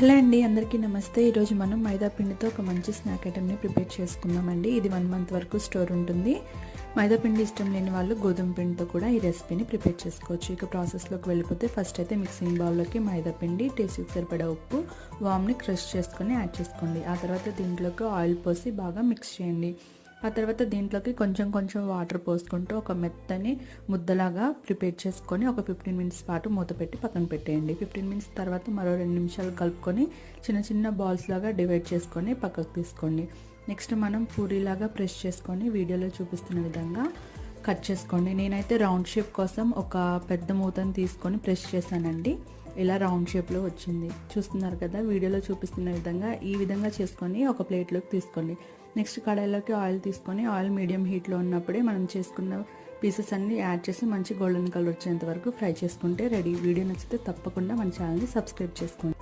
Hello అండి, అందరికీ నమస్తే. ఈరోజు మనం మైదా పిండితో ఒక మంచి స్నాక్ ఐటెంని ప్రిపేర్ చేసుకుందామండి. ఇది 1 మంత్ వరకు స్టోర్ ఉంటుంది. మైదా పిండి ఇష్టం లేని వాళ్ళు గోధుమ పిండితో కూడా ఈ రెసిపీని ప్రిపేర్ చేసుకోవచ్చు. ఇక ప్రాసెస్లోకి వెళ్ళిపోతే ఫస్ట్ అయితే మిక్సింగ్ బౌల్లోకి మైదా పిండి, టేస్ట్కి సరిపడా ఉప్పు, వామ్ని క్రష్ చేసుకొని యాడ్ చేసుకోండి. ఆ తర్వాత దీంట్లోకి ఆయిల్ పోసి బాగా మిక్స్ చేయండి. ఆ తర్వాత దీంట్లోకి కొంచెం వాటర్ పోసుకుంటూ ఒక మెత్తని ముద్దలాగా ప్రిపేర్ చేసుకొని ఒక 15 మినిట్స్ పాటు మూత పెట్టి పక్కన పెట్టేయండి. 15 మినిట్స్ తర్వాత మరో 2 నిమిషాలు కలుపుకొని చిన్న బాల్స్ లాగా డివైడ్ చేసుకొని పక్కకు తీసుకోండి. నెక్స్ట్ మనం పూరీలాగా ప్రెస్ చేసుకొని వీడియోలో చూపిస్తున్న విధంగా కట్ చేసుకోండి. నేనైతే రౌండ్ షేప్ కోసం ఒక పెద్ద మూతను తీసుకొని ప్రెస్ చేశానండి. ఇలా రౌండ్ షేప్లో వచ్చింది. చూస్తున్నారు కదా, వీడియోలో చూపిస్తున్న విధంగా ఈ విధంగా చేసుకొని ఒక ప్లేట్లోకి తీసుకోండి. నెక్స్ట్ కడాయిలోకి ఆయిల్ తీసుకొని ఆయిల్ మీడియం హీట్లో ఉన్నప్పుడే మనం చేసుకున్న పీసెస్ అన్ని యాడ్ చేసి మంచి గోల్డెన్ కలర్ వచ్చేంత వరకు ఫ్రై చేసుకుంటే రెడీ. వీడియో నచ్చితే తప్పకుండా మన ఛానల్ని సబ్స్క్రైబ్ చేసుకోండి.